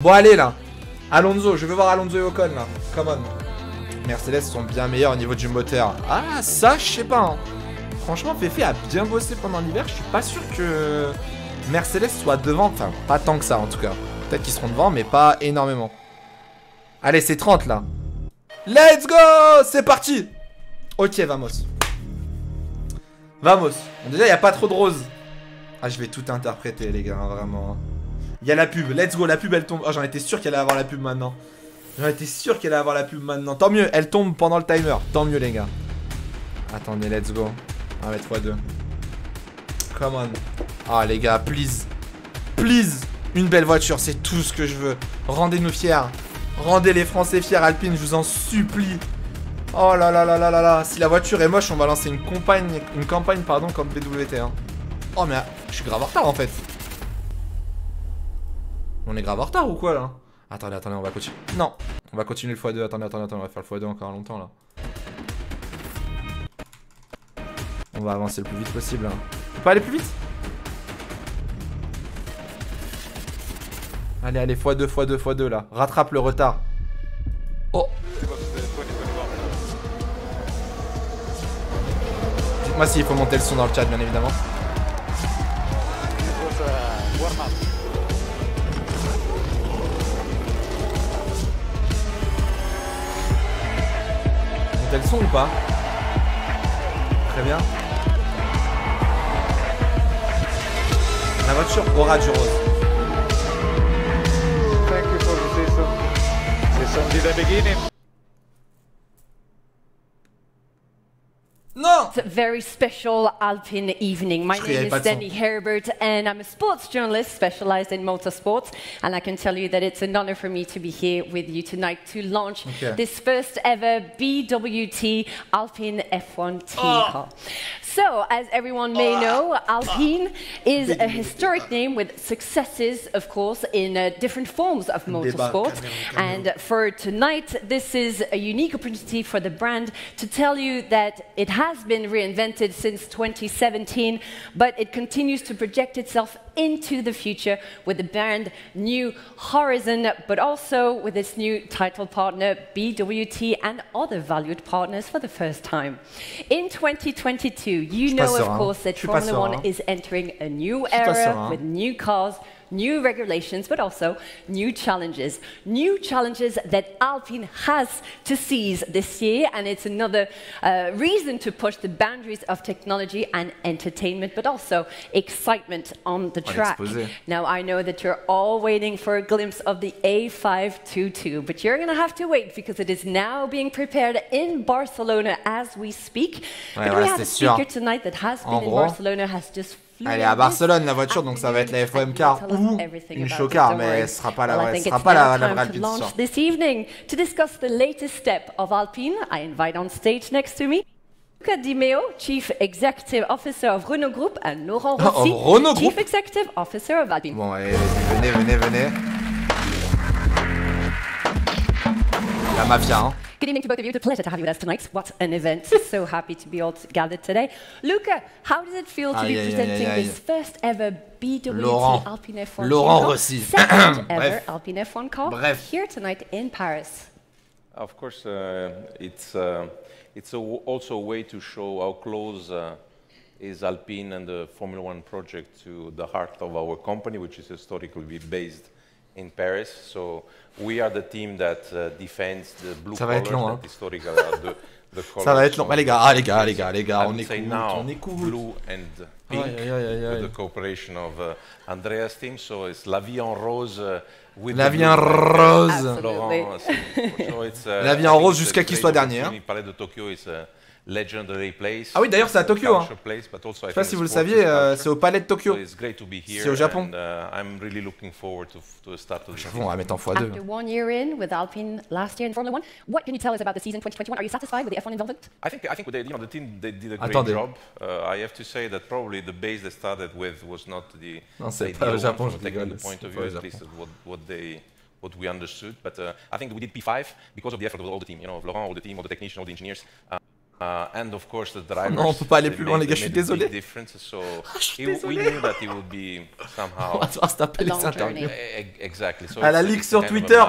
Bon allez là, Alonso, je veux voir Alonso et Ocon là, come on. Mercedes sont bien meilleurs au niveau du moteur. Ah ça je sais pas hein. Franchement Fefe a bien bossé pendant l'hiver, je suis pas sûr que Mercedes soit devant, enfin pas tant que ça en tout cas. Peut-être qu'ils seront devant mais pas énormément. Allez c'est 30 là. Let's go, c'est parti. Ok vamos. Vamos, bon, déjà il n'y a pas trop de rose. Ah je vais tout interpréter les gars, hein, vraiment. Il y a la pub, let's go, la pub elle tombe. Oh j'en étais sûr qu'elle allait avoir la pub maintenant. J'en étais sûr qu'elle allait avoir la pub maintenant. Tant mieux, elle tombe pendant le timer. Tant mieux les gars. Attendez, let's go. On va mettre x2. Come on. Ah les gars, please. Please. Une belle voiture, c'est tout ce que je veux. Rendez-nous fiers. Rendez les Français fiers Alpine, je vous en supplie. Oh là là là là là là. Si la voiture est moche, on va lancer une campagne pardon, comme BWT. Hein. Oh mais je suis grave en retard en fait. On est grave en retard ou quoi là? Attendez, on va continuer. Non, on va continuer le x2. Attendez, on va faire le x2 encore longtemps là. On va avancer le plus vite possible. Hein. On peut aller plus vite? Allez, allez, x2 là. Rattrape le retard. Oh! Dites-moi s'il faut monter le son dans le chat, bien évidemment. Monter le son ou pas? Très bien. La voiture aura du rose. Thank you for the season. Season did the beginning. Non! It's a very special Alpine evening. My name is Danny Herbert and I'm a sports journalist specialized in motorsports, and I can tell you that it's an honor for me to be here with you tonight to launch this first ever BWT Alpine F1 team car. So, as everyone may know, Alpine is a historic name with successes, of course, in different forms of motorsport. And for tonight, this is a unique opportunity for the brand to tell you that it has been reinvented since 2017, but it continues to project itself into the future with a brand new horizon, but also with its new title partner, BWT, and other valued partners for the first time. In 2022, you know, of course, that Formula One is entering a new era with new cars, new regulations, but also new challenges. New challenges that Alpine has to seize this year, and it's another reason to push the boundaries of technology and entertainment, but also excitement on the track. Now, I know that you're all waiting for a glimpse of the A522, but you're going to have to wait because it is now being prepared in Barcelona as we speak. But we have a speaker tonight that has been in Barcelona, has just elle est à Barcelone la voiture, donc ça va être la FOM car ou une show car, mais ce sera pas la vraie Alpine. This evening, to discuss the latest step of Alpine, I invite on stage next to me Luca Di Meo, Chief Executive Officer of Renault Group, and Laurent Rossi, Chief Executive Officer of Alpine. Bon, allez, venez. La mafia, hein. Good evening to both of you. It's a pleasure to have you with us tonight. What an event. So happy to be all gathered today. Luca, how does it feel to be presenting this first ever BWT Alpine F1 Laurent Rossi. second ever Alpine F1 car here tonight in Paris? Of course, it's also a way to show how close is Alpine and the Formula One project to the heart of our company, which is historically based in Paris. So we are the team that defends the blue colors that historically are the colors. Ça va être long. Les gars, on écoute. Blue and pink with the cooperation of Andrea's team. So it's La Vie en Rose with La Vie en Rose. Laurent, so it's, La Vie en Rose jusqu'à qu'il soit dernier. Le Palais de Tokyo is a legendary place. Ah oui, d'ailleurs c'est à Tokyo. Hein. Je sais pas si vous le saviez, c'est au Palais de Tokyo. C'est au Japon. J'avoue, on va mettre en x2. After 1 year in with Alpine last year in Formula One, what can you tell us about the season 2021? Are you satisfied with the F1 involvement? I think the team they did a great job. I have to say that probably the base they started with was not the ideal one from a technical point of view, at least what we understood. But I think we did P5 because of the effort of all the team, of Laurent, all the team, all the technicians, all the engineers. And of course the drivers. Non, on peut pas aller plus loin, les gars. Je suis désolé. Je suis désolé. We knew that it would be somehow. On va devoir se taper les interviews. Exactly. So à la ligue sur Twitter.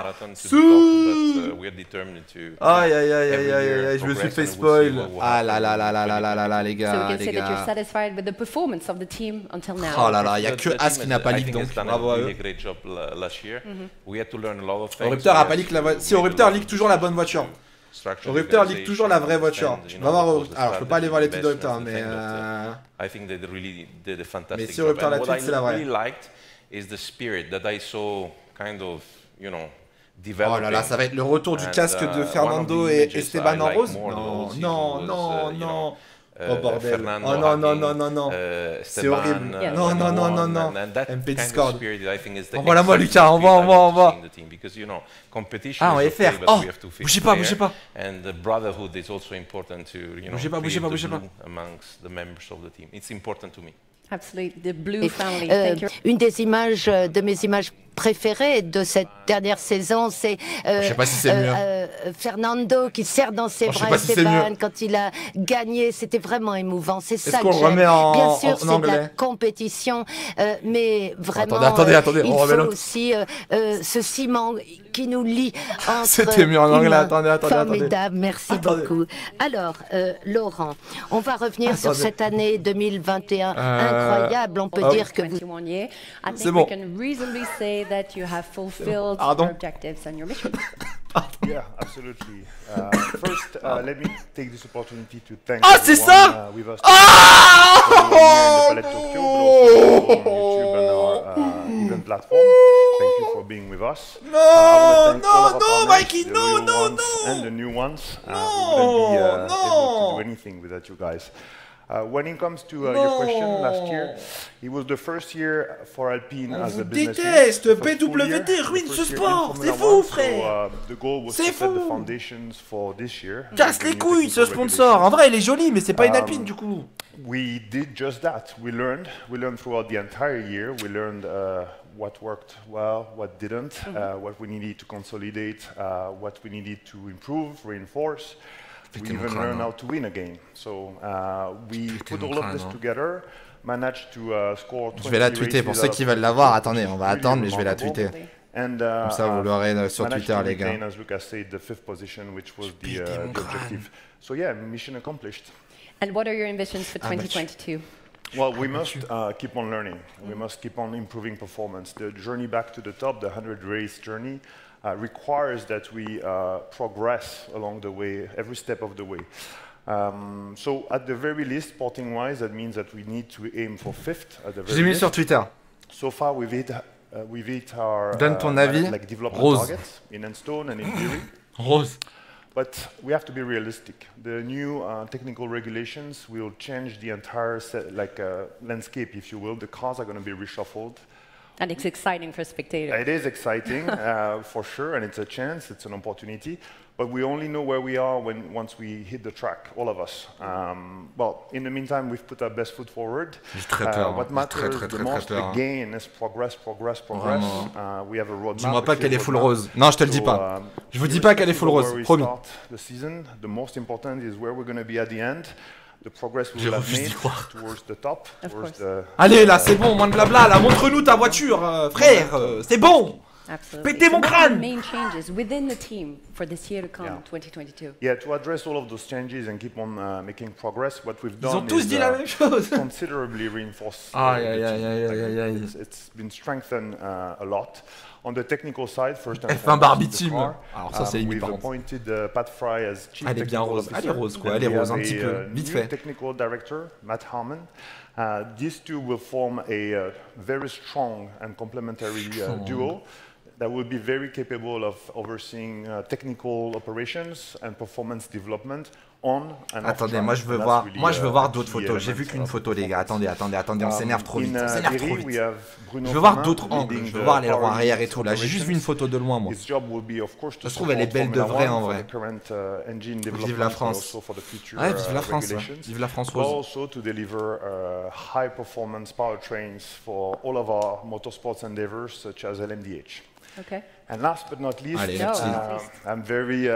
We're determined to. Aïe aïe aïe aïe aïe aïe. Je me suis fait spoil. Ah là là là là là là là là les gars. So we can say that you're satisfied with the performance of the team until now. Oh là là, il y a que As qui n'a pas leak donc bravo à eux. Oripter a pas leak la voiture. Si Oripter leak toujours la bonne voiture. Oripter leak toujours la vraie voiture. Va voir. Alors je peux pas aller voir les tweets d'Oripter mais. Mais si Oripter la tweet c'est la vraie. Oh là là, ça va être le retour du casque de Fernando et Esteban en rose. Non, non, non, non. Oh bordel. Oh non, non, non, non, non. C'est horrible. Non, non, non, non, non. MP Discord. Envoie-la-moi, Lucas. Envoie. Ah, on va faire. Oh, bougez pas, bougez pas. Bougez pas. Absolutely, the blue family. Thank you. Une des images, de mes images préférées de cette dernière saison, c'est Fernando qui serre dans ses bras Esteban quand il a gagné. C'était vraiment émouvant. C'est ça que j'aime. Bien sûr, c'est de la compétition, mais vraiment, attendez, il faut aussi ce ciment qui nous lie entre. C'était mieux en anglais. Attendez. Formidable, merci beaucoup. Alors, Laurent, on va revenir sur cette année 2021 incroyable. On peut dire que vous. C'est bon. Pardon. Yeah, absolutely. First, let me take this opportunity to thank c'est ça. With us Oh the Tokyo, but also on YouTube and our event platform. Thank you for being with us. No, Mikey, no. And the new ones. We wouldn't be able to do anything without you guys. When it comes to your question, last year, it was the first year for Alpine as a business. Déteste, PWT ruine ce sport, c'est fou frère. C'est fou. Casse les couilles ce sponsor. En vrai, il est joli, mais c'est pas une Alpine du coup. We did just that. We learned throughout the entire year. We learned what worked well, what didn't, what we needed to consolidate, what we needed to improve, reinforce. We even learned how to win a game. So we put all of this together, managed to score 20 Je vais la tweeter pour ceux qui veulent la voir. Attendez, on va attendre, mais je vais la tweeter. Comme ça, vous l'aurez sur Twitter, les gars. As Lucas said, the fifth position, which was the objective. So yeah, mission accomplished. And what are your ambitions for 2022? Well, we must keep on learning. We must keep on improving performance. The journey back to the top, the 100-race journey, requires that we progress along the way, every step of the way. So at the very least, sporting-wise, that means that we need to aim for fifth at the very least. J'ai mis sur Twitter. So far, we've hit our Donne ton avis. like development Rose. targets in Enstone and in Theory. Rose. But we have to be realistic. The new technical regulations will change the entire landscape, if you will. The cars are going to be reshuffled. And it's exciting for spectators. It is exciting, for sure, and it's a chance, it's an opportunity. But we only know where we are once we hit the track, all of us. Well, in the meantime, we've put our best foot forward. What matters the most, again, is progress. We have a roadmap. Dis-moi pas qu'elle est full rose. Non, je te le dis pas. Je vous dis pas qu'elle est full rose, promis. The season, the most important is where we're going to be at the end. The progress we will have made towards the top, towards the. Allez, là, c'est bon, moins de blabla. Là, montre-nous ta voiture, frère. C'est bon. Absolutely. Pétez mon crâne! Main changes within the team for this year to come, 2022. Yeah, to address all of those changes and keep on making progress, what we've done Ils ont tous dit la même chose. Considerably reinforced. It's been strengthened a lot. On the technical side, first and F1 Barbie Team. Alors ça c'est limite par contre. Appointed Pat Fry as chief elle est bien rose. Elle est rose quoi. Elle est rose un petit peu. Vite fait. Technical director Matt Harmon. These two will form a very strong and complementary duo that will be very capable of overseeing technical operations and performance development on and off track. Attendez, moi je veux voir d'autres photos. J'ai vu qu'une photo les gars. Attendez, on s'énerve trop vite. Je veux voir d'autres angles. Je veux voir les roues arrière et tout là. J'ai juste vu une photo de loin moi. Ça se trouve elle est belle de vrai en vrai. Vive la France. Ouais, vive la France. Vive la France rose. Also to deliver high performance powertrains for all of our motorsports endeavors such as LMDH. Okay. And last but not least, I'm very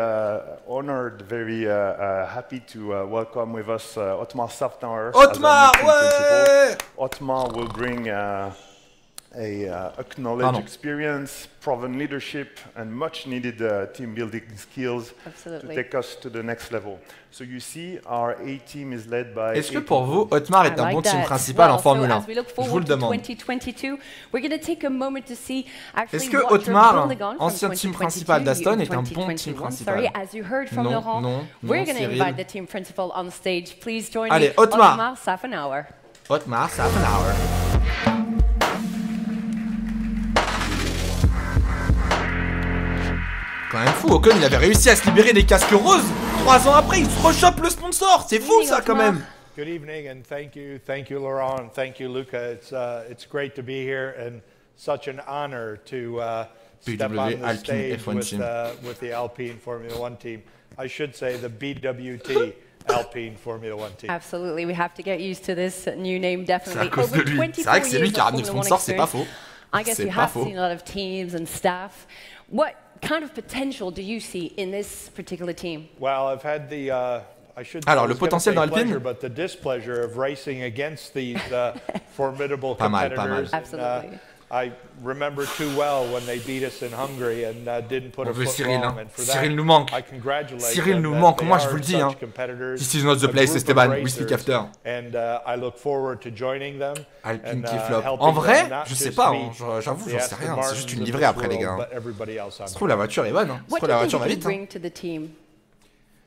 honored, very happy to welcome with us Otmar Szafnauer. Otmar, ouais! Otmar will bring acknowledged experience, proven leadership, and much needed team building skills to take us to the next level. So you see, our A team is led by. Est-ce que pour vous, Otmar est un bon team principal en Formule 1? Je vous le demande. Est-ce que Otmar, ancien team principal d'Aston, est un bon team principal? Non, non, non, Cyril. Allez, Otmar. Otmar Szafnauer. Quand même fou, Ocon il avait réussi à se libérer des casques roses. 3 ans après, il se rechoppe le sponsor. C'est fou ça quand même. Good evening and thank you Laurent, and thank you Luca. It's great to be here and such an honor to step on the stage with the Alpine Formula One team. I should say the BWT Alpine Formula One team. Absolutely, we have to get used to this new name definitely. C'est à cause de lui. C'est vrai que c'est lui qui a ramené le sponsor, c'est pas faux. I guess you have seen a lot of teams and staff. What kind of potential do you see in this particular team? Well, I've had the alors le potentiel dans Alpine, but the displeasure of racing against these formidable competitors. Pas mal. Absolutely. I remember too well when they beat us in Hungary and didn't put a foot wrong. And for that, Cyril nous manque. I congratulate Cyril them nous that manque. they Moi je are vous le dis. such competitors, This is not the place, Esteban. We speak after. And I look forward to joining them. Alpine qui flop. En vrai, je sais pas. J'avoue, j'en sais rien. C'est juste une livrée après les gars. Ça se trouve la voiture est bonne. Ça se trouve la voiture va vite.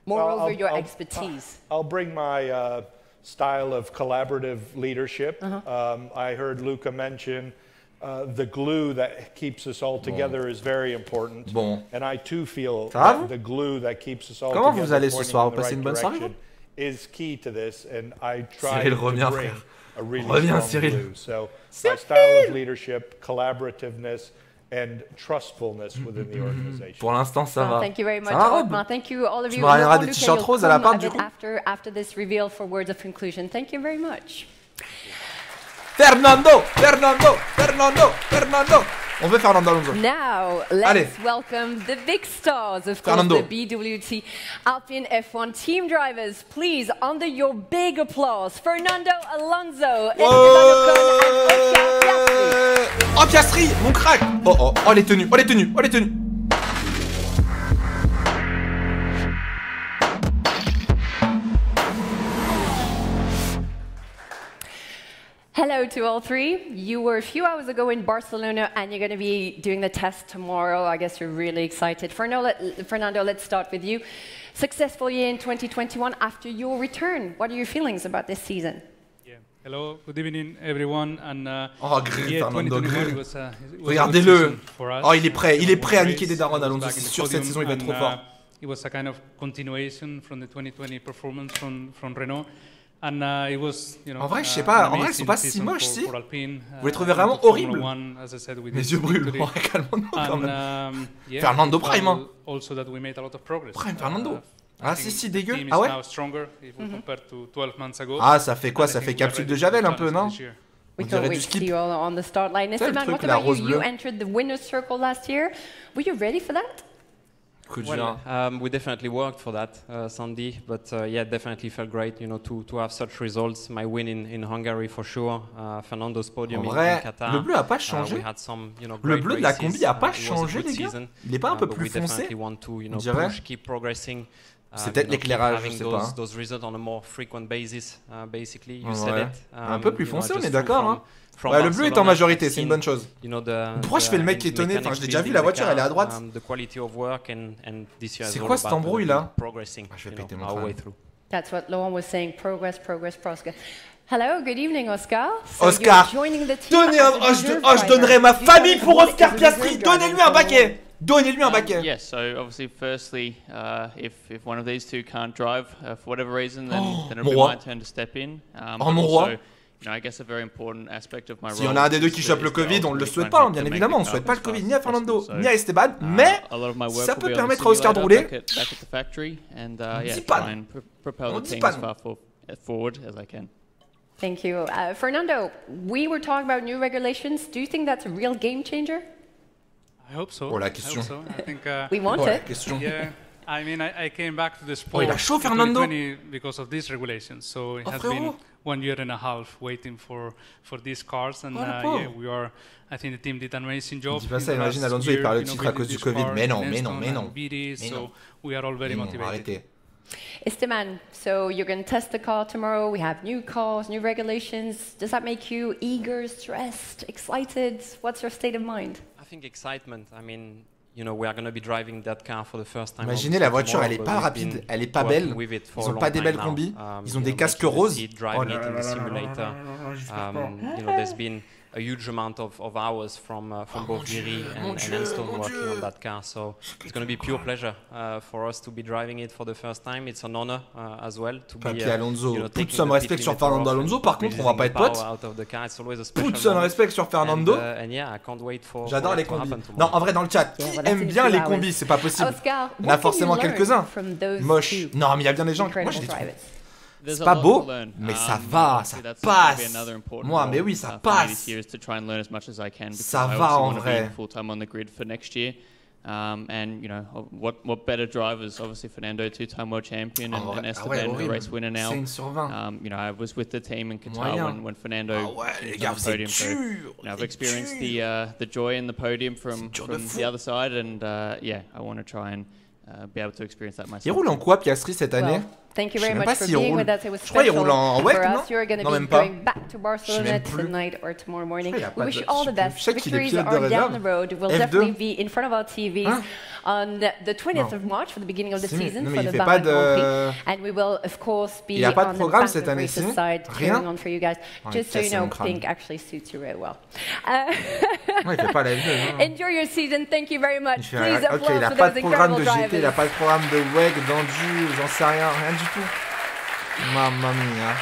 Moreover, your expertise. I'll bring my style of collaborative leadership. I heard Luca mention the glue that keeps us all together is very important. And I too feel that the glue that keeps us all together. Comment vous allez ce soir? Passer une bonne soirée? Is key to this, and I try Cyril, to reviens, bring frère. a really Reviens, strong Cyril. glue. So my style of leadership, collaborativeness, and trustfulness within the organization. Pour l'instant, ça va. Thank you very much, Otmar. Thank you all of you. Tu me ramèneras des t-shirts roses à la part du coup. After this reveal for words of conclusion. Thank you very much. Fernando. On veut Fernando Alonso. Now, let's welcome the big stars, of course, the BWT Alpine F1 team drivers. Please, under your big applause, Fernando Alonso, Esteban Ocon, and Oscar Piastri, mon crack. Oh, les tenues. Hello to all three. You were a few hours ago in Barcelona and you're going to be doing the test tomorrow. I guess you're really excited. Fernando, let's start with you. Successful year in 2021 after your return. What are your feelings about this season? Yeah. Hello, good evening everyone. And Fernando, regardez-le. Oh, il est prêt à niquer des darons Alonso. C'est sûr cette saison il va être trop fort. It was a kind of continuation from the 2020 performance from Renault. And it was, en vrai, je sais pas. En vrai, ils sont pas si moches, si. Vous les trouvez vraiment horribles. Mes yeux brûlent. Calmons-nous quand même. Fernando Prime. Prime Fernando. Ah si, dégueu. Ah ouais. Ah, ça fait quoi? Ça fait capsule de Javel un peu, non? We can't wait to see you all on the start line. Esteban, what about you? You entered the winner's circle last year. Were you ready for that? Well, we definitely worked for that, Sandy, but yeah, definitely felt great, you know, to have such results. My win in Hungary for sure, Fernando's podium in Qatar. Le bleu a pas changé. Le bleu de la combi a pas changé, les gars. Il est pas un peu plus foncé. On dirait. C'est peut-être l'éclairage, je sais pas. Un peu plus foncé, on est d'accord, hein. Ouais, le bleu est en majorité, c'est une bonne chose. Pourquoi je fais le mec qui est étonné? Enfin, je l'ai déjà vu, la voiture, elle est à droite. C'est quoi cet embrouille là? Je vais péter mon crâne. That's what Laurent was saying. Progress. Hello, good evening, Oscar. Oscar, donnez je donnerais ma famille pour Oscar Piastri. Donnez-lui un baquet. Donnez-lui un baquet. Yes, so obviously, firstly, if one of these two can't drive for whatever reason, then it'll be my turn to step in. Mon roi. You know, I guess a very important aspect of my role. Si on a un des deux qui chope le Covid, on ne le souhaite pas, bien évidemment. On ne souhaite pas le Covid ni à Fernando, ni à Esteban, mais ça peut permettre à Oscar de rouler. Dis pas non. On dit pas non. Thank you. Fernando, we were talking about new regulations. Do you think that's a real game changer? I hope so. Oh, la question. I think, we want it. La question. Yeah. I mean, I came back to the sport il a chaud, Fernando. because of these regulations. So it has been 1.5 years waiting for these cars, and yeah, we are. I think the team did an amazing job. Dis pas ça, imagine Alonso il perd le titre à cause du Covid. Mais non. So we are all very motivated. Arrêtez. Esteban, so you're going to test the car tomorrow. We have new cars, new regulations. Does that make you eager, stressed, excited? What's your state of mind? I think excitement. I mean, you know, we are going to be driving that car for the first time. Imaginez la voiture, elle est pas rapide, elle est pas belle. Ils ont pas des belles combis. Ils ont des casques roses. Oh là là là là là. There's been a huge amount of hours from both Miri and Enstone working on that car. So it's going to be pure pleasure for us to be driving it for the first time. It's an honor as well to be. Alonso, put some respect sur Fernando Alonso. Par contre, on va pas être potes. Put some respect sur Fernando. And yeah, I can't wait for. J'adore les combis. Non, en vrai, dans le chat, qui aime bien les combis, c'est pas possible. Il y en a forcément quelques-uns. Moche. Non, mais il y a bien des gens. Moi, je les trouve. C'est pas beau, mais ça va, ça passe. Moi, mais oui, ça passe. Ça va en vrai. And you know what better drivers? Obviously, Fernando, two-time world champion, and Esteban, a race winner now. You know, I was with the team in Qatar when Fernando was on the podium. So, you know, I've experienced the joy in the podium from the other side, and yeah, I want to try and be able to experience that myself. Il roule en quoi, Piastri, cette année? Thank you very much for being with us. It was special for us. You're going to be going back to Barcelona tonight or tomorrow morning. We wish you all the best. Victories are down the road. We'll definitely be in front of our TVs on the 20th of March for the beginning of the season for the Bahrain Grand Prix. And we will, of course, be on the back of races side cheering on for you guys. Just so you know, Pink actually suits you very well. Enjoy your season. Thank you very much. Please applause for those incredible drivers. Il n'a pas de programme de WEG, d'Andu, j'en sais rien du tout. Mamma mia.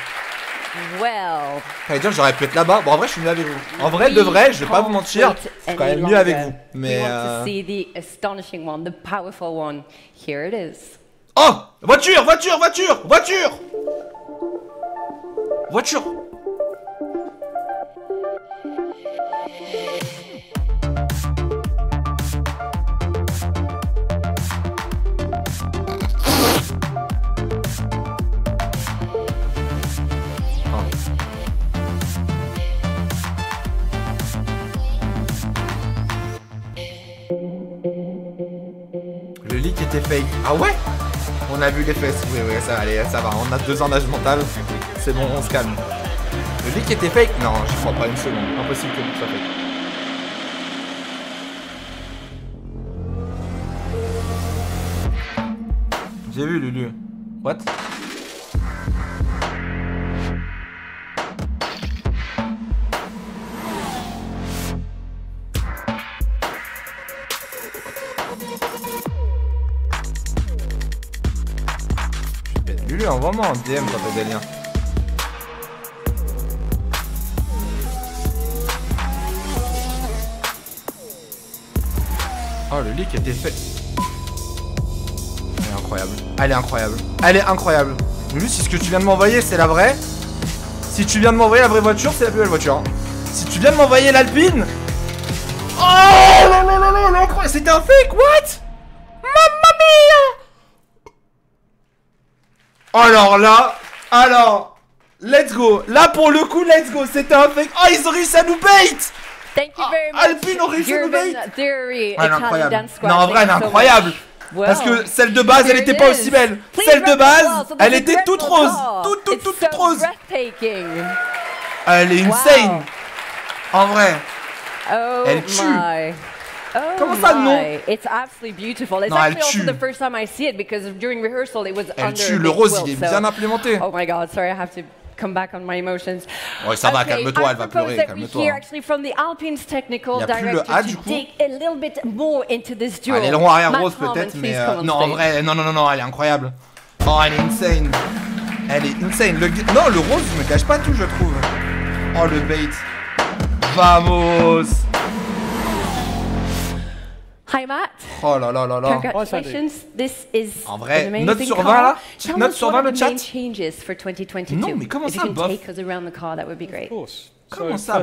Well. J'allais dire j'aurais pu être là-bas. Bon en vrai je suis mieux avec vous. En vrai de vrai, je vais pas vous mentir, je suis quand même mieux avec vous. Mais want to see the astonishing one, the powerful one. Here it is. Oh, voiture. Le leak était fake. Ah ouais? On a vu les fesses. Oui, ça va. On a 2 ans d'âge mental. C'est bon, on se calme. Le leak était fake? Non, j'y crois pas une seconde. Impossible que le soit fake. J'ai vu Lulu. What? Lulu, envoie-moi en DM quand t'as des liens. Oh, le leak était fait. Elle est incroyable. Elle est incroyable. Elle est incroyable. Lulu, si ce que tu viens de m'envoyer, c'est la vraie. Si tu viens de m'envoyer la vraie voiture, c'est la plus belle voiture. Hein. Si tu viens de m'envoyer l'Alpine. Oh là là là là, incroyable. C'était un fake, what? Mamma mia. Alors, let's go. Là, pour le coup, let's go. C'était un fake. Oh, ils ont réussi à nous bait. Thank you very much. Alpine ont réussi à nous bait. Elle est incroyable. Non, en vrai, elle est incroyable. Well, parce que celle de base, elle était pas aussi belle. Celle de base, elle était toute rose. Toute rose. Elle est insane. En vrai. Elle tue. Comment ça, non? It's absolutely beautiful. It's non, actually also the first time I see it because during rehearsal it was elle tue. Le rose, il est bien implémenté. Oh my god, sorry, I have to come back on my emotions. Ouais, ça va, calme-toi, elle va pleurer, calme-toi. Here actually from the Alpine's technical director to dig a little bit more into this duel. Elle est long arrière rose peut-être, mais non, en vrai, non, elle est incroyable. Oh, elle est insane. Elle est insane. Non, le rose me cache pas tout, je trouve. Oh, le bait. Vamos. Hi Matt. Oh là là là là. Congratulations. This is en vrai, note sur 20 là. Note sur 20 le chat. Changes for 2022. Non, mais comment ça, bof? Take us around the car, that would be great. Of course. Comment ça,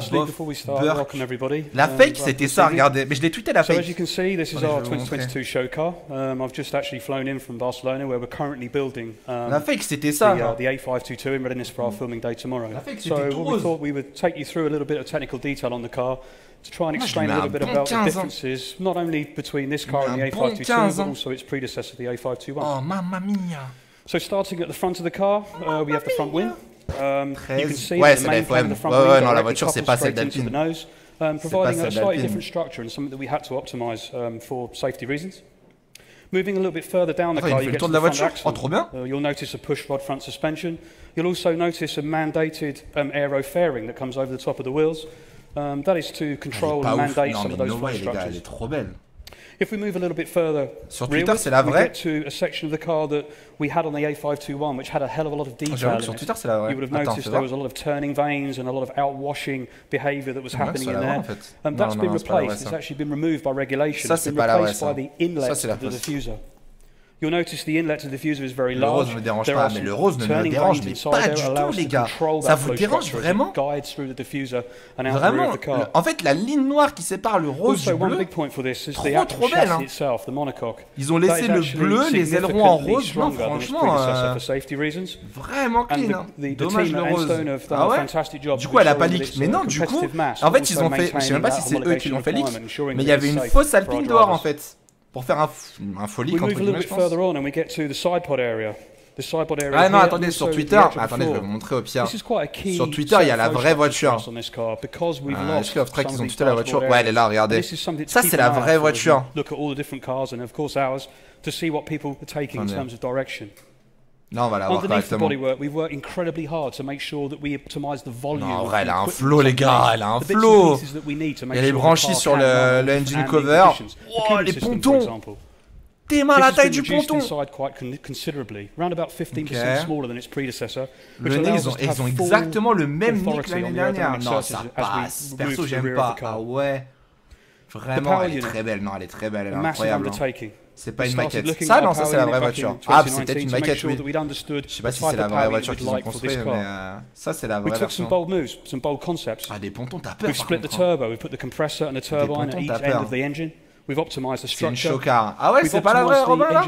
La fake, c'était ça, regardez. Mais je l'ai tweeté la fake. So as you can see, this is our 2022 show car. I've just actually flown in from Barcelona, where we're currently building la fake, c'était ça. The A522 in readiness for our filming day tomorrow. So what we thought we would take you through a little bit of technical detail on the car to try and explain a little bit about the differences, not only between this car and the A522, but also its predecessor, the A521. Oh, mamma mia. So starting at the front of the car, we have the front wing. You can see ouais, the main front wing non, la voiture, c'est pas celle d'Alpine. Providing a slightly different structure and something that we had to optimize for safety reasons. Moving a little bit further down the car, you get to the front axle. Trop bien. You'll notice a push rod front suspension. You'll also notice a mandated aero fairing that comes over the top of the wheels. That is to control and mandate some of those front structures. Elle est trop belle. If we move a little bit further, sur Twitter, c'est la vraie. We get to a section of the car that we had on the A521, which had a hell of a lot of detail. Sur Twitter, c'est la vraie. You would have noticed there was a lot of turning vanes and a lot of outwashing behaviour that was happening in there. That's been replaced. It's actually been removed by regulation. It's been replaced by the inlet of the diffuser. You'll notice the inlet to the diffuser is very large. Le rose ne me dérange pas, mais le rose ne me dérange mais pas du tout, les gars. Ça vous dérange vraiment? Vraiment. En fait, la ligne noire qui sépare le rose du bleu, trop belle. Hein. Ils ont laissé le bleu, les ailerons en rose. Non, franchement, vraiment clean. Hein. Dommage le rose. Ah ouais? Du coup, elle a pas leak. Mais non, du coup, en fait, ils ont fait. Je sais même pas si c'est eux qui l'ont fait leak, mais il y avait une fausse Alpine dehors en fait. Pour faire un folie entre guillemets, je pense. Ah non, attendez, sur Twitter, attendez, je vais vous montrer au pire. Sur Twitter, il y a la vraie voiture. Est-ce que Off-Track, ils ont tweeté la voiture? Ouais, elle est là, regardez. Ça, c'est la vraie voiture. Non, on va la voir correctement. Non, en vrai, elle a un flow, les gars, elle a un flow. Il y a les branchies sur le engine cover. Oh, les pontons. T'es mal à la taille du ponton. Okay. Le nez, ils ont exactement le même nez que l'année dernière. Non, ça passe. Perso, j'aime pas. Ah ouais. Vraiment, elle est très belle. Non, elle est très belle, elle est incroyable. C'est pas une maquette. Ça, non, ça c'est la vraie voiture. Ah, c'est peut-être une maquette, oui. Je sais pas si c'est la vraie voiture qu'ils ont construite, mais ça c'est la vraie version. Ah, des pontons, t'as peur. C'est une chocar. Ah ouais, c'est pas la vraie, Robin, là?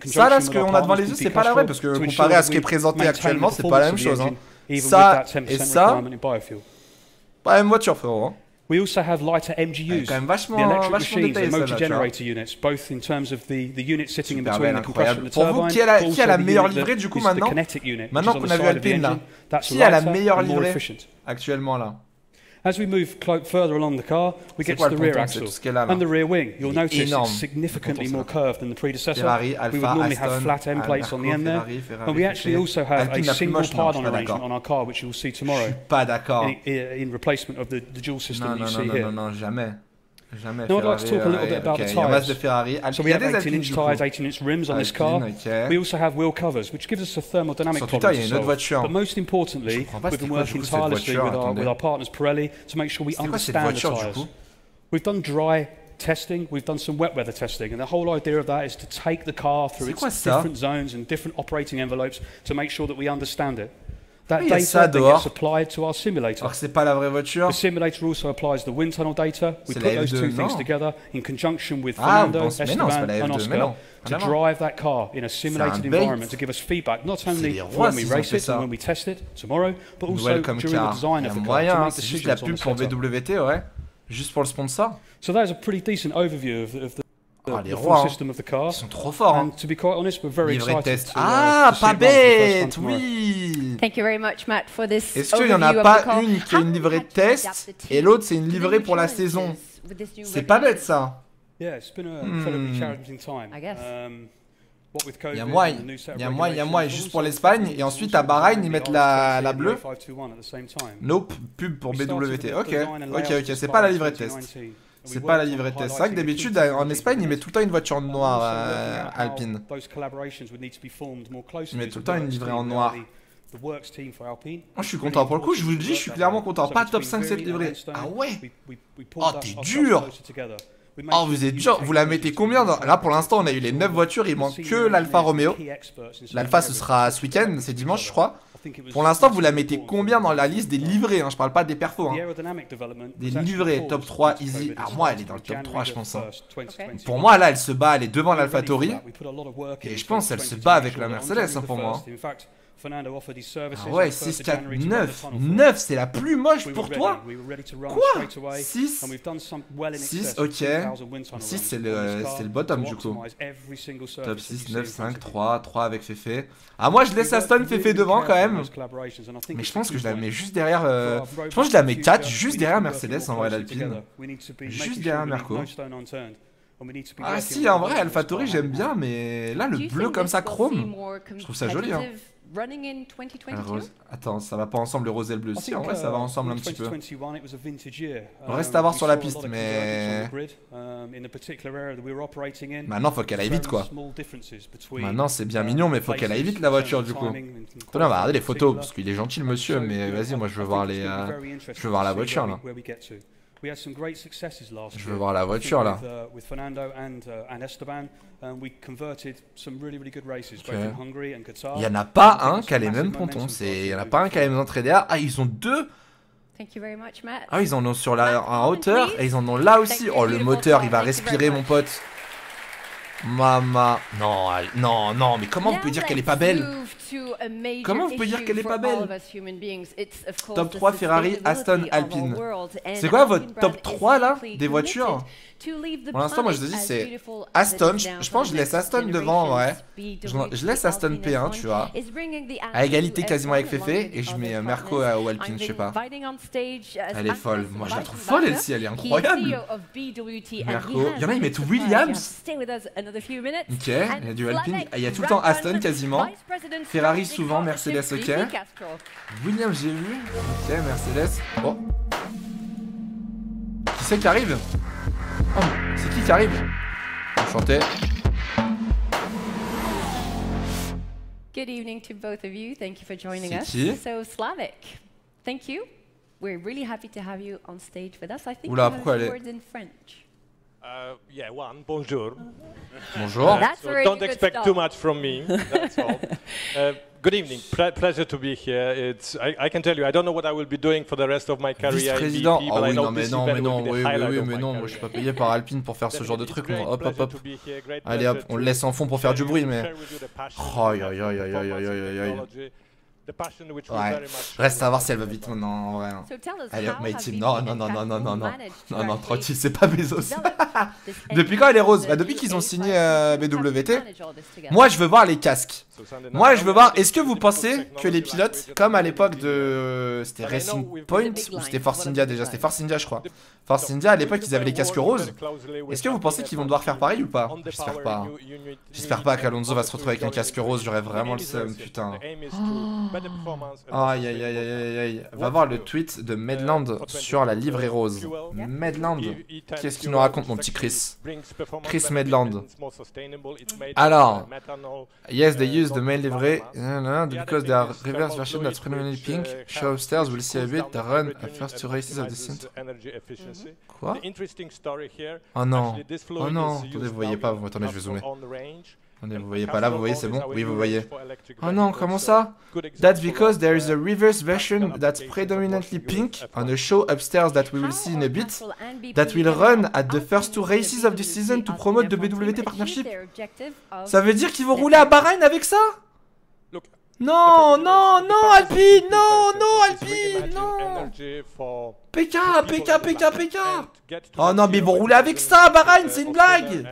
Ça, là, ce qu'on a devant les yeux, c'est pas la vraie, parce que comparé à ce qui est présenté actuellement, c'est pas la même chose. Hein. Ça et ça, pas la même voiture, frérot. Hein. We also have lighter MGUs, the electric machines, the motor generator units, both in terms of the unit sitting in between the compressor and the turbine. Pour vous, qui a la meilleure livrée du coup maintenant? Maintenant qu'on a vu Alpine là, qui a la meilleure livrée actuellement là? As we move further along the car, we get to the rear axle and the rear wing. You'll notice it's significantly more curved than the predecessor. We would normally have flat end plates on the end there, and we actually also have a single pylon arrangement on our car, which you will see tomorrow. Pas d'accord. In replacement of the dual system you see here. Non, jamais. Now I'd like to talk a little bit about the tyres. So we have 18-inch tyres, 18-inch rims on this car. We also have wheel covers, which gives us a thermodynamic problem to solve. But most importantly, we've been working tirelessly with our partners Pirelli to make sure we understand the tyres. We've done dry testing, we've done some wet weather testing, and the whole idea of that is to take the car through its different zones and different operating envelopes to make sure that we understand it. That data then gets applied to our simulator. Alors c'est pas la vraie voiture. The simulator also applies the wind tunnel data. We put those two things together in conjunction with Fernando, Esteban and Oscar to drive that car in a simulated environment to give us feedback, not only when we race it and when we test it tomorrow, but also during the design of the car to make decisions on the setup. BWT, ouais. Juste pour le sponsor. So that is a pretty decent overview of the les rois, system of the car. Ils sont trop forts. Hein. To be quite honest, we're very excited to, ah, pas bête, oui. Thank you very much, Matt, for this. Est-ce qu'il y en a pas une qui est une livrée de test et l'autre c'est une livrée pour la saison? C'est pas bête ça. Yeah, it's been a incredibly challenging time. I guess. Il y a moi, et juste pour l'Espagne, et ensuite à Bahreïn ils mettent la bleue. Nope, pub pour BWT. Ok, c'est pas la livrée de test. C'est pas la livrée de test. C'est vrai que d'habitude en Espagne ils mettent tout le temps une voiture noire Alpine. Ils mettent tout le temps une livrée en noir. Moi je suis content pour le coup, je vous le dis, je suis clairement content. Pas top 5 cette livrée. Ah ouais. Oh t'es dur. Oh vous êtes dur. Vous la mettez combien dans... Là pour l'instant on a eu les 9 voitures, il manque que l'Alfa Romeo. L'Alfa ce sera ce week-end, c'est dimanche je crois. Pour l'instant, vous la mettez combien dans la liste des livrés, hein? Je parle pas des perfos. Hein. Des livrés, top 3, easy. Alors moi, elle est dans le top 3, je pense. Hein. Pour moi, là, elle se bat, elle est devant l'AlphaTauri. Et je pense qu'elle se bat avec la Mercedes, hein, pour moi. Ah ouais, 6, 4, 9. 9, c'est la plus moche pour toi? Quoi? 6? 6, ok. 6, c'est le bottom du coup. Top 6, 9, 5, 3, 3 avec Fefe. Ah, moi je laisse Aston Fefe devant quand même. Mais je pense que je la mets juste derrière. Je pense que je la mets 4, juste derrière Mercedes en vrai, l'Alpine. Juste derrière Merco. Ah si, en vrai, AlphaTauri j'aime bien, mais là le bleu comme ça chrome, je trouve ça joli. Hein. Rose. Attends, ça va pas ensemble le rose et le bleu. Si, en vrai, ça va ensemble un petit peu. Reste à voir sur la piste, mais... Maintenant, faut qu'elle aille vite, quoi. Maintenant, c'est bien mignon, mais faut qu'elle aille vite, la voiture, du coup. Attendez, on va regarder les photos, parce qu'il est gentil, le monsieur, mais vas-y, moi, je veux voir les... je veux voir la voiture, là. Je veux voir la voiture là. Il y en a pas un qui a les mêmes pontons. Il y en a pas un qui a les mêmes entrées d'air. Ah, ils ont deux. Ah, ils en ont sur la en hauteur et ils en ont là aussi. Oh, le moteur, il va respirer, mon pote. Mama. Non, non, non, mais comment vous pouvez dire qu'elle est pas belle? Comment vous pouvez dire qu'elle est pas belle? Top 3 Ferrari, Aston, Alpine. C'est quoi votre top 3 là des voitures? Pour l'instant, moi je te dis c'est Aston. Je pense que je laisse Aston devant, ouais. Je laisse Aston P1, tu vois. À égalité quasiment avec Fefe. Et je mets Merco ou Alpine, je sais pas. Elle est folle. Moi je la trouve folle elle-ci, elle est incroyable. Merco. Il y en a, ils mettent Williams. Ok, il y a du Alpine. Il y a tout le temps Aston quasiment. Ferrari souvent, Mercedes, ok. Williams, j'ai vu. Ok, Mercedes. Oh. Qui c'est qui arrive? Oh, c'est qui arrive? Enchanté. Good evening to both of you. Thank you for joining us. Qui? So Slavic, thank you. We're really happy to have you on stage with us. I think Oula, you have words in French. Yeah, bonjour. Bonjour. So don't expect too much from me. That's all. Good evening. Pleasure to be here. I can tell you, I don't know what I will be doing for the rest of my career. Vice-président. Oh oui, non, mais non, mais non, oui, mais non, moi je suis pas payé par Alpine pour faire ce genre de truc. Hop, hop, hop. Allez, hop, on le laisse en fond pour faire du bruit, mais. Oh, aïe, aïe, aïe, aïe, aïe, aïe, aïe. Ouais, reste à voir si elle va vite maintenant en vrai. Allez hop, my team. Non, non, non, non, non, non, non. Non, non, tranquille, c'est pas Bezos. Depuis quand elle est rose? Bah, depuis qu'ils ont signé BWT. Moi, je veux voir les casques. Moi, je veux voir. Est-ce que vous pensez que les pilotes, comme à l'époque de. C'était Racing Point ou c'était Force India déjà? C'était Force India, je crois. Force India, à l'époque, ils avaient les casques roses. Est-ce que vous pensez qu'ils vont devoir faire pareil ou pas? J'espère pas. J'espère pas qu'Alonso va se retrouver avec un casque rose. J'aurais vraiment le seum, putain. Aïe aïe aïe aïe aïe. Va voir le tweet de Medland sur la livrée rose. Medland, qu'est-ce qu'il nous raconte mon petit Chris? Chris Medland. Alors, yes, they use the main livery because they are reverse version that's predominantly pink. Show upstairs, we'll see a bit. They run at first two races of the scene. Quoi? Oh non, oh non. Attendez, vous voyez pas, attendez, je vais zoomer. Attendez, vous voyez pas là, vous voyez, c'est bon? Oui, vous voyez. Oh non, comment ça? That's because there is a reverse version that's predominantly pink on a show upstairs that we will see in a bit that will run at the first two races of the season to promote the BWT partnership. Ça veut dire qu'ils vont rouler à Bahreïn avec ça? Non, non, non, Alpine, non, non, Alpine, non. PK, PK, PK, PK. Oh non, mais ils vont rouler avec ça à Bahreïn, c'est une blague.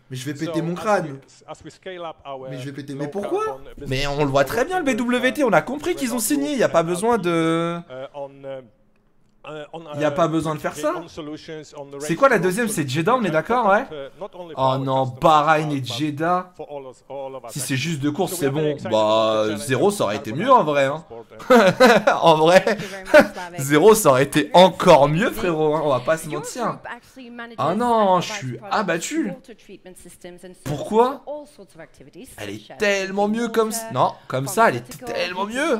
Mais je vais péter mon crâne. Mais je vais péter. Mais pourquoi? Mais on le voit très bien le BWT, on a compris qu'ils ont signé, il n'y a pas besoin de... Il n'y a pas besoin de faire ça. C'est quoi la deuxième? C'est Jeddah, on est d'accord, ouais? Oh non, Bahreïn et Jeddah. Si c'est juste deux courses, c'est bon. Bah, 0, ça aurait été mieux en vrai. Hein. En vrai, 0, ça aurait été encore mieux, frérot. Hein. On va pas se mentir. Ah non, je suis abattu. Pourquoi? Elle est tellement mieux comme ça. Non, comme ça, elle est tellement mieux.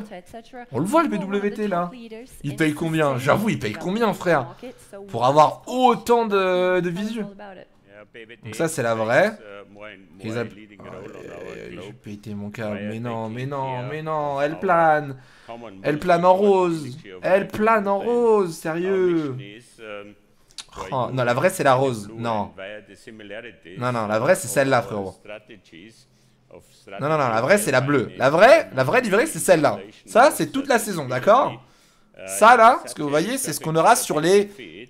On le voit le BWT là. Il paye combien? J'avoue, il paye combien, frère? Pour avoir autant de visu? Donc ça c'est la vraie. Je vais péter mon câble. Mais non, mais non, mais non. Elle plane. Elle plane en rose. Elle plane en rose. Sérieux. Oh, non, la vraie c'est la rose. Non. Non, non, la vraie c'est celle-là, frérot. Non, non, non, la vraie c'est la bleue. La vraie livrée c'est celle-là. Ça c'est toute la saison, d'accord? Ça là, ce que vous voyez, c'est ce qu'on aura sur les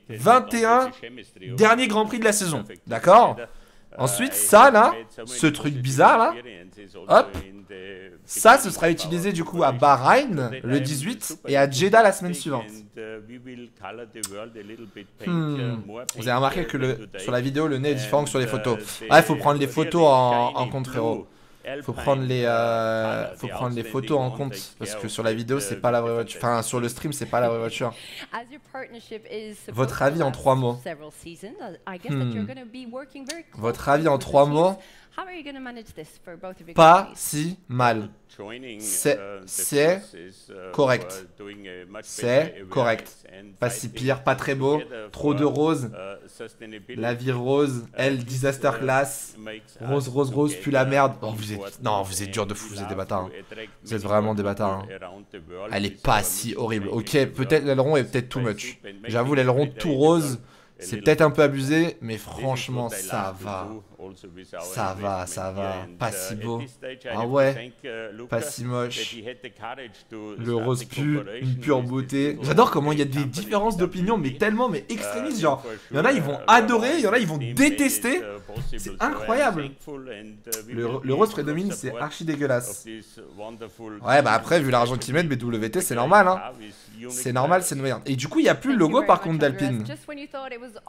21 derniers Grands Prix de la saison, d'accord? Ensuite, ça là, ce truc bizarre là, hop, ça ce sera utilisé du coup à Bahreïn le 18 et à Jeddah la semaine suivante. Vous avez remarqué que sur la vidéo le nez est différent que sur les photos. Ah, il faut prendre les photos en compte, frérot. Faut prendre les photos en compte parce que sur la vidéo c'est pas la vraie voiture. Enfin sur le stream c'est pas la vraie voiture. Votre avis en 3 mots. Votre avis en 3 mots. Pas si mal. C'est correct. C'est correct. Pas si pire, pas très beau. Trop de rose. La vie rose. Elle, disaster class. Rose, rose, rose, puis la merde. Oh, vous êtes dur de fou, vous êtes des bâtards. Hein. Vous êtes vraiment des bâtards. Hein. Elle est pas si horrible. Ok, peut-être l'aileron est peut-être too much. J'avoue, l'aileron tout rose. C'est peut-être un peu abusé, mais franchement, ça va. Ça va, ça va. Pas si beau. Ah ouais. Pas si moche. Le rose pur, une pure beauté. J'adore comment il y a des différences d'opinion, mais tellement, mais extrémistes. Genre, il y en a, ils vont adorer, il y en a, ils vont détester. C'est incroyable. Le rose prédomine, c'est archi dégueulasse. Ouais, bah après, vu l'argent qu'ils mettent, BWT, c'est normal, hein. C'est normal, c'est une merde. Et du coup, il n'y a plus le logo par contre d'Alpine.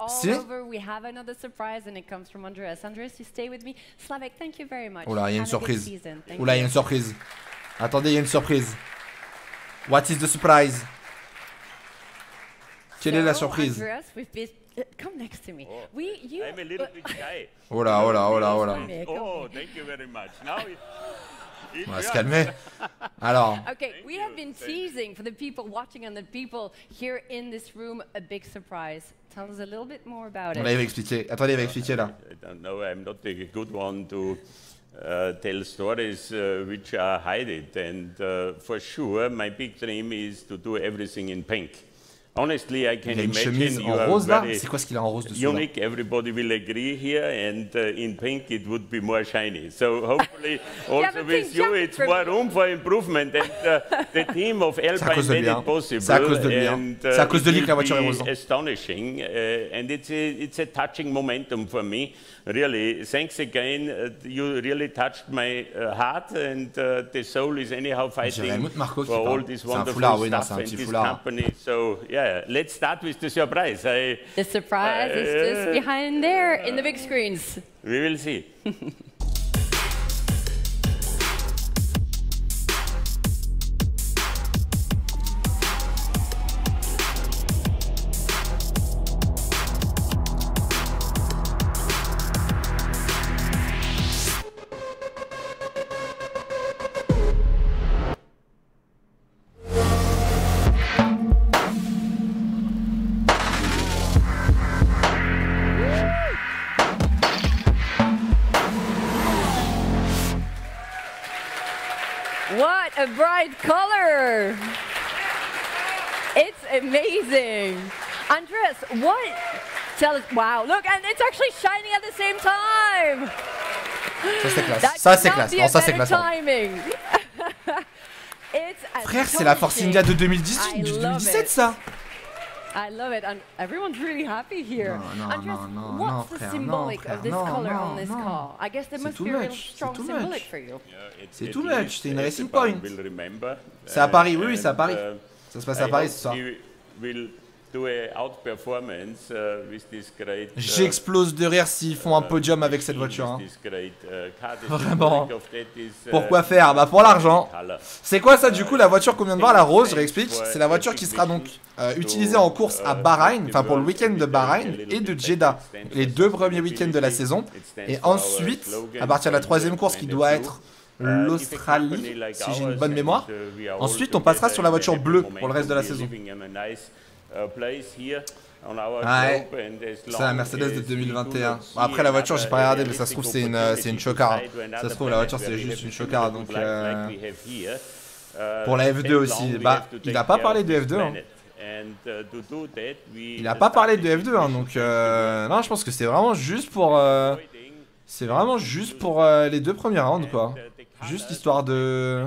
Si. Oula, il y a une surprise. Oula, il y a une surprise. Attendez, il y a une surprise. What is the surprise? Quelle est la surprise? Come next to me. I'm a little bit shy. Oh là, oh là, oh là, oh là. Oh, thank you very much. Now on va se calmer. Alors. Okay, we have been teasing for the people watching and the people here in this room a big surprise. Tell us a little bit more about it. Là, il va expliquer. Attendez, il va expliquer là. I don't know. I'm not a good one to tell stories which are hidden. And for sure, my big dream is to do everything in pink. Honestly, I can imagine you are very unique. Everybody will agree here, and in pink it would be more shiny. So hopefully, also with you, it's more room for improvement. And the team of Alpine made it possible. C'est à cause de lui que la voiture est rose. Astonishing, and it's a touching momentum for me. Really, thanks again. You really touched my heart, and the soul is anyhow fighting for all this wonderful stuff and this company. So yeah, let's start with the surprise. The surprise is just behind there in the big screens. We will see. What a bright color! It's amazing. Andreas, what? Tell us, wow, look, and it's actually shining at the same time. Ça c'est classe. Ça c'est classe. Non, ça c'est classe. Frère, c'est la Force India de 2017 ça. I love it, and everyone's really happy here. Andreas, what's the symbolic of this color on this car? I guess there must be a real strong symbolic for you. C'est too much, c'est une Racing Point. C'est à Paris, oui, c'est à Paris. Ça se passe à Paris ce soir. J'explose de rire s'ils font un podium avec cette voiture. Hein. Vraiment. Pourquoi faire? Bah pour l'argent. C'est quoi ça du coup la voiture qu'on vient de voir, la rose, je réexplique. C'est la voiture qui sera donc utilisée en course à Bahreïn, enfin pour le week-end de Bahreïn et de Jeddah. Les 2 premiers week-ends de la saison. Et ensuite, à partir de la 3e course qui doit être l'Australie, si j'ai une bonne mémoire. Ensuite, on passera sur la voiture bleue pour le reste de la saison. Ouais, c'est la Mercedes de 2021. Bon, après la voiture j'ai pas regardé mais ça se trouve c'est une chocard. Ça se trouve la voiture c'est juste une chocard donc pour la F2 aussi. Bah il a pas parlé de F2 hein. Il a pas parlé de F2 hein, donc non je pense que c'est vraiment juste pour les 2 premiers rounds quoi. Juste histoire de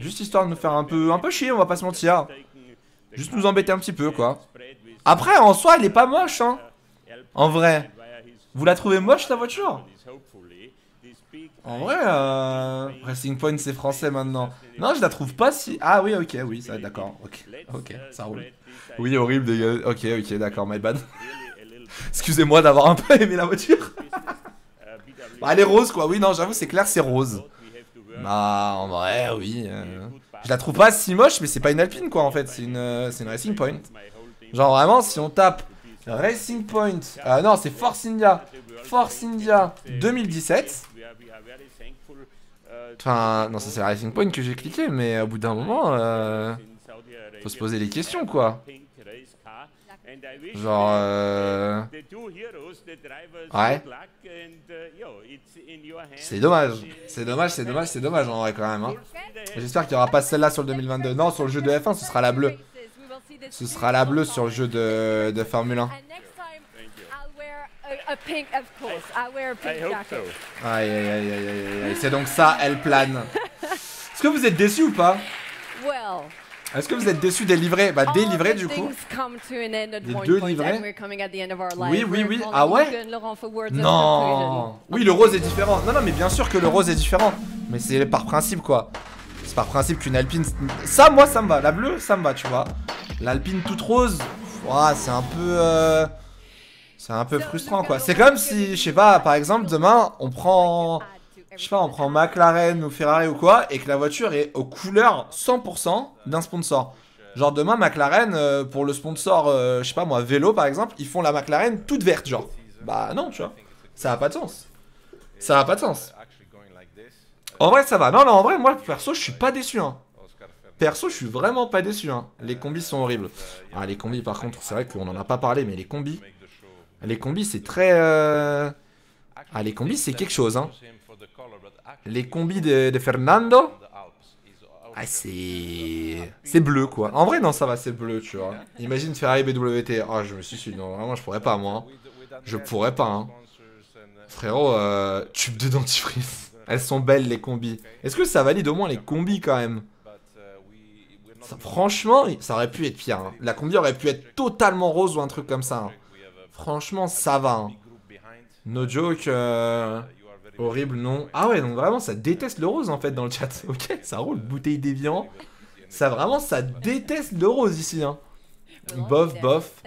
nous faire un peu chier, on va pas se mentir. Juste nous embêter un petit peu quoi. Après en soi elle est pas moche hein. En vrai. Vous la trouvez moche la voiture? En vrai Racing Point c'est français maintenant. Non je la trouve pas si... Ah oui ok oui ça d'accord. Ok ça roule. Oui horrible dégâts. Ok d'accord my bad. Excusez-moi d'avoir un peu aimé la voiture. Bah, elle est rose quoi, oui non j'avoue c'est clair c'est rose. Bah en vrai oui. Je la trouve pas si moche mais c'est pas une Alpine quoi en fait, c'est une Racing Point. Genre vraiment si on tape Racing Point, non c'est Force India 2017. Enfin non ça c'est la Racing Point que j'ai cliqué mais au bout d'un moment faut se poser les questions quoi. Genre ouais. C'est dommage en vrai quand même hein. J'espère qu'il n'y aura pas celle-là sur le 2022. Non sur le jeu de F1 ce sera la bleue. Ce sera la bleue sur le jeu de Formule 1. Aïe. C'est donc ça, elle plane. Est-ce que vous êtes déçus ou pas? Est-ce que vous êtes déçus des livrets? Bah des livrets du coup. Les 2 livrets. Oui. Ah ouais? Non. Oui le rose est différent. Non mais bien sûr que le rose est différent. Mais c'est par principe quoi. C'est par principe qu'une Alpine... Ça moi ça me va. La bleue ça me va tu vois. L'Alpine toute rose. Ouah, c'est un peu... C'est un peu frustrant quoi. C'est comme si, je sais pas, par exemple demain on prend... Je sais pas, on prend McLaren ou Ferrari ou quoi, et que la voiture est aux couleurs 100% d'un sponsor. Genre demain McLaren, pour le sponsor, je sais pas moi, vélo par exemple, ils font la McLaren toute verte genre. Bah non tu vois, ça a pas de sens. Ça a pas de sens. En vrai ça va, non en vrai moi perso je suis pas déçu hein. Perso je suis vraiment pas déçu hein. Les combis sont horribles. Ah les combis par contre, c'est vrai qu'on en a pas parlé, mais les combis c'est très... Ah les combis c'est quelque chose hein. Les combis de Fernando. Ah c'est bleu quoi. En vrai non ça va c'est bleu tu vois. Imagine Ferrari BWT. Oh je me suis dit non vraiment je pourrais pas moi. Je pourrais pas hein. Frérot tube de dentifrice. Elles sont belles les combis. Est-ce que ça valide au moins les combis quand même? Ça, franchement ça aurait pu être pire hein. La combi aurait pu être totalement rose ou un truc comme ça hein. Franchement ça va hein. No joke horrible non. Ah ouais donc vraiment ça déteste le rose en fait dans le chat. Ok ça roule bouteille déviant. Ça vraiment ça déteste le rose ici hein. Bof.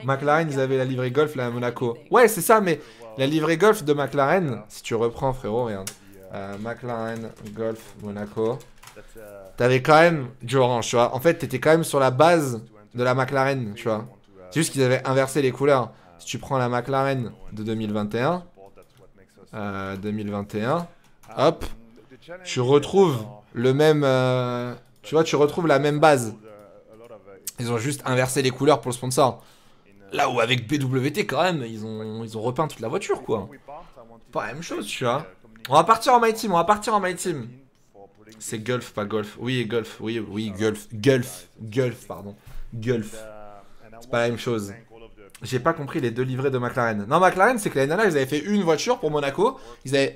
McLaren ils avaient la livrée Golf là à Monaco. Ouais c'est ça mais la livrée Golf de McLaren, si tu reprends frérot regarde. McLaren Golf Monaco. T'avais quand même du orange tu vois. En fait t'étais quand même sur la base de la McLaren tu vois. C'est juste qu'ils avaient inversé les couleurs. Si tu prends la McLaren de 2021, hop, tu retrouves le même, tu vois, tu retrouves la même base. Ils ont juste inversé les couleurs pour le sponsor. Là où avec BWT quand même, ils ont repeint toute la voiture quoi. Pas la même chose tu vois. On va partir en My Team, C'est Gulf pas Golf. Oui Golf, oui Gulf pardon. Gulf. C'est pas la même chose. J'ai pas compris les 2 livrets de McLaren. Non, McLaren, c'est que l'année dernière, ils avaient fait une voiture pour Monaco.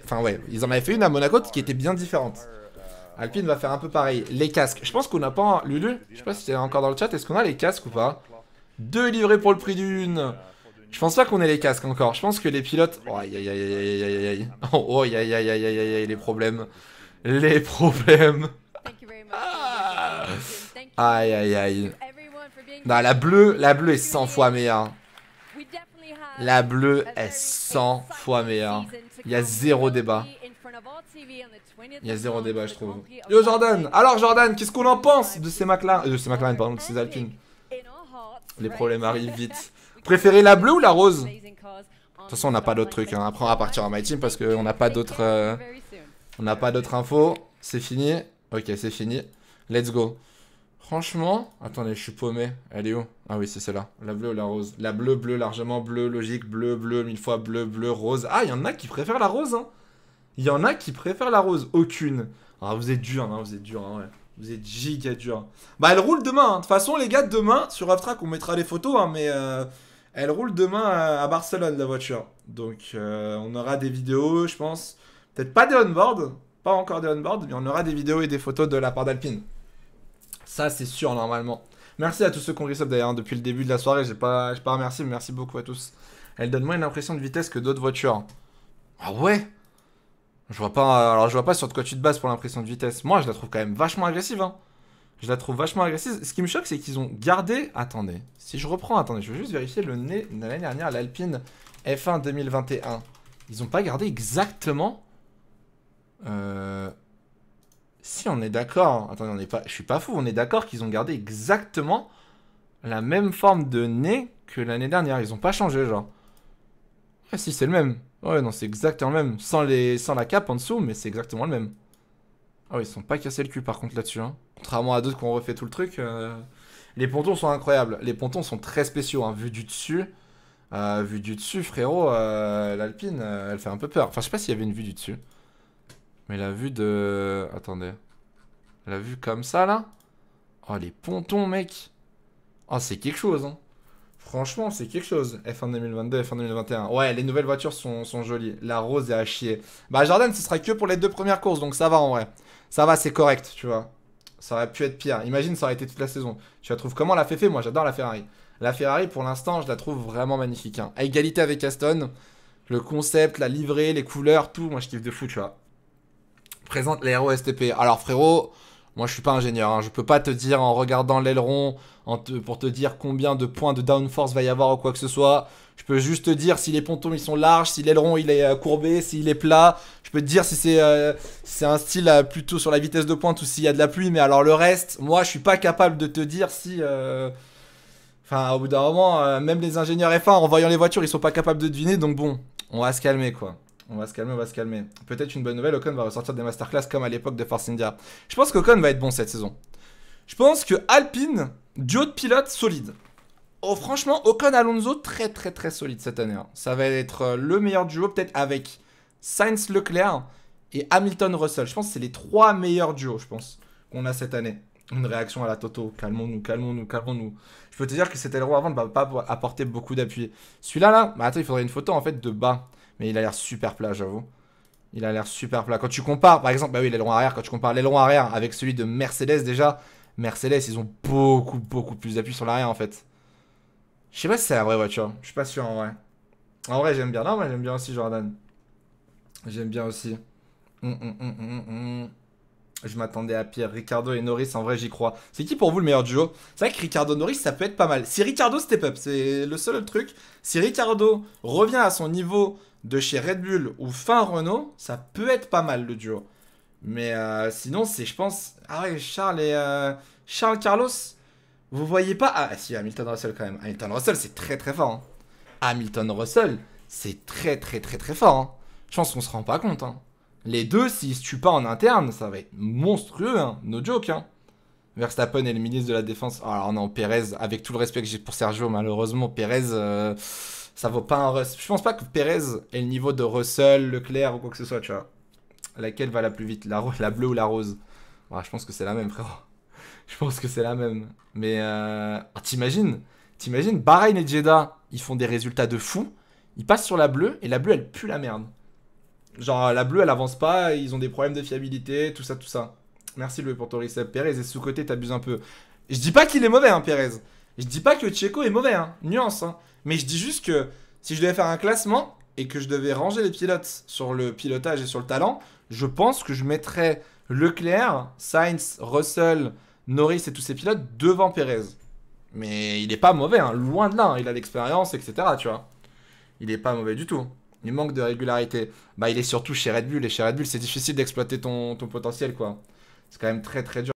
Enfin, ouais, ils en avaient fait une à Monaco qui était bien différente. Alpine va faire un peu pareil. Les casques. Je pense qu'on n'a pas... Lulu, je sais pas si tu es encore dans le chat. Est-ce qu'on a les casques ou pas? 2 livrets pour le prix d'une. Je pense pas qu'on ait les casques encore. Je pense que les pilotes... Oh, aïe. Oh, aïe, les problèmes. Aïe. Non, la bleue est 100 fois meilleure. La bleue est 100 fois meilleure. Il y a zéro débat. Je trouve. Yo Jordan. Alors Jordan, qu'est-ce qu'on en pense de ces McLaren, pardon, de ces Alpines? Les problèmes arrivent vite. Préférez la bleue ou la rose? De toute façon, on n'a pas d'autres trucs. Hein. Après, on va partir en My Team parce qu'on n'a pas d'autres... On n'a pas d'autres infos. C'est fini. Ok, c'est fini. Let's go. Franchement, attendez, je suis paumé. Elle est où? Ah oui, c'est celle-là. La bleue ou la rose? La bleue, bleu, largement bleu, logique, bleu, bleu, 1000 fois bleu, bleu, rose. Ah, il y en a qui préfèrent la rose, hein. Il y en a qui préfèrent la rose. Aucune. Ah, vous êtes dur, hein, vous êtes dur, hein, ouais. Vous êtes giga dur. Bah, elle roule demain, hein. De toute façon, les gars, demain, sur Off-Track, on mettra les photos, hein, mais elle roule demain à Barcelone, la voiture. Donc, on aura des vidéos, je pense. Peut-être pas des on-board, pas encore des on-board, mais on aura des vidéos et des photos de la part d'Alpine. Ça, c'est sûr, normalement. Merci à tous ceux qui ont resub d'ailleurs, hein, depuis le début de la soirée. J'ai pas remercié, mais merci beaucoup à tous. Elle donne moins une impression de vitesse que d'autres voitures. Ah ouais? Je vois pas, alors je vois pas sur de quoi tu te bases pour l'impression de vitesse. Moi, je la trouve quand même vachement agressive, hein. Je la trouve vachement agressive. Ce qui me choque, c'est qu'ils ont gardé... Attendez, si je reprends, attendez, je veux juste vérifier le nez de l'année dernière, l'Alpine F1 2021. Ils ont pas gardé exactement... Si, on est d'accord. Attendez, je suis pas fou. On est d'accord qu'ils ont gardé exactement la même forme de nez que l'année dernière. Ils ont pas changé, genre. Ah si, c'est le même. Ouais, non, c'est exactement le même. Sans la cape en dessous, mais c'est exactement le même. Ah oui, ils sont pas cassés le cul par contre là-dessus, hein. Contrairement à d'autres qui ont refait tout le truc. Les pontons sont incroyables. Les pontons sont très spéciaux, hein. Vu du dessus, frérot, l'Alpine, elle fait un peu peur. Enfin, je sais pas s'il y avait une vue du dessus. Mais la vue de... Attendez. La vue comme ça, là. Oh, les pontons, mec. Oh, c'est quelque chose, hein. Franchement, c'est quelque chose. F1 2022, F1 2021. Ouais, les nouvelles voitures sont jolies. La rose est à chier. Bah, Jordan, ce sera que pour les 2 premières courses, donc ça va, en vrai. Ça va, c'est correct, tu vois. Ça aurait pu être pire. Imagine, ça aurait été toute la saison. Tu la trouves comment, la Féfé? Moi, j'adore la Ferrari. La Ferrari, pour l'instant, je la trouve vraiment magnifique, hein. À égalité avec Aston. Le concept, la livrée, les couleurs, tout. Moi, je kiffe de fou, tu vois. Présente l'aéro STP. Alors frérot, moi je suis pas ingénieur, hein. Je peux pas te dire en regardant l'aileron pour te dire combien de points de downforce va y avoir ou quoi que ce soit. Je peux juste te dire si les pontons ils sont larges, si l'aileron il est courbé, s'il est plat. Je peux te dire si c'est un style plutôt sur la vitesse de pointe ou s'il y a de la pluie. Mais alors le reste, moi je suis pas capable de te dire si... Enfin au bout d'un moment, même les ingénieurs F1 en voyant les voitures ils sont pas capables de deviner. Donc bon, on va se calmer quoi. On va se calmer. Peut-être une bonne nouvelle, Ocon va ressortir des masterclass comme à l'époque de Force India. Je pense qu'Ocon va être bon cette saison. Je pense que Alpine, duo de pilotes solide. Oh, franchement, Ocon-Alonso, très très très solide cette année, hein. Ça va être le meilleur duo, peut-être avec Sainz-Leclerc et Hamilton-Russell. Je pense que c'est les 3 meilleurs duos, je pense, qu'on a cette année. Une réaction à la Toto. Calmons-nous. Je peux te dire que cet aileron avant ne va pas apporter beaucoup d'appui. Celui-là, là, bah attends, il faudrait une photo en fait de bas. Mais il a l'air super plat, j'avoue. Il a l'air super plat. Quand tu compares, par exemple, bah oui, l'aileron arrière, quand tu compares l'aileron arrière avec celui de Mercedes déjà, Mercedes, ils ont beaucoup plus d'appui sur l'arrière en fait. Je sais pas si c'est la vraie voiture. Je suis pas sûr en vrai. En vrai, j'aime bien. Non, moi j'aime bien aussi Jordan. J'aime bien aussi. Je m'attendais à pire. Ricciardo et Norris, en vrai, j'y crois. C'est qui pour vous le meilleur duo? C'est vrai que Ricciardo-Norris, ça peut être pas mal. Si Ricciardo step up, c'est le seul truc. Si Ricciardo revient à son niveau de chez Red Bull ou fin Renault, ça peut être pas mal le duo. Mais sinon, c'est, je pense... Ah ouais, Charles Carlos, vous voyez pas... Ah si, Hamilton Russell quand même. Hamilton Russell, c'est très très fort, hein. Hamilton Russell, c'est très fort, hein. Je pense qu'on se rend pas compte, hein. Les deux, s'ils se tuent pas en interne, ça va être monstrueux, hein. No joke, hein. Verstappen est le ministre de la Défense. Alors non, Perez, avec tout le respect que j'ai pour Sergio, malheureusement, Perez, ça vaut pas un Russell. Je pense pas que Perez ait le niveau de Russell, Leclerc ou quoi que ce soit, tu vois. Laquelle va la plus vite, la bleue ou la rose? Ouais, je pense que c'est la même, frérot. Je pense que c'est la même. Mais, t'imagines, Bahreïn et Jeddah, ils font des résultats de fou. Ils passent sur la bleue, et la bleue, elle pue la merde. Genre, la bleue, elle avance pas, ils ont des problèmes de fiabilité, tout ça. Merci, Louis, pour ton reset. Perez est sous-côté, t'abuses un peu. Je dis pas qu'il est mauvais, hein, Perez. Je dis pas que Checo est mauvais, hein. Nuance, hein. Mais je dis juste que si je devais faire un classement et que je devais ranger les pilotes sur le pilotage et sur le talent, je pense que je mettrais Leclerc, Sainz, Russell, Norris et tous ces pilotes devant Perez. Mais il est pas mauvais, hein. Loin de là, hein. Il a l'expérience, etc., tu vois. Il est pas mauvais du tout. Il manque de régularité. Bah, il est surtout chez Red Bull. Et chez Red Bull, c'est difficile d'exploiter ton potentiel, quoi. C'est quand même très dur.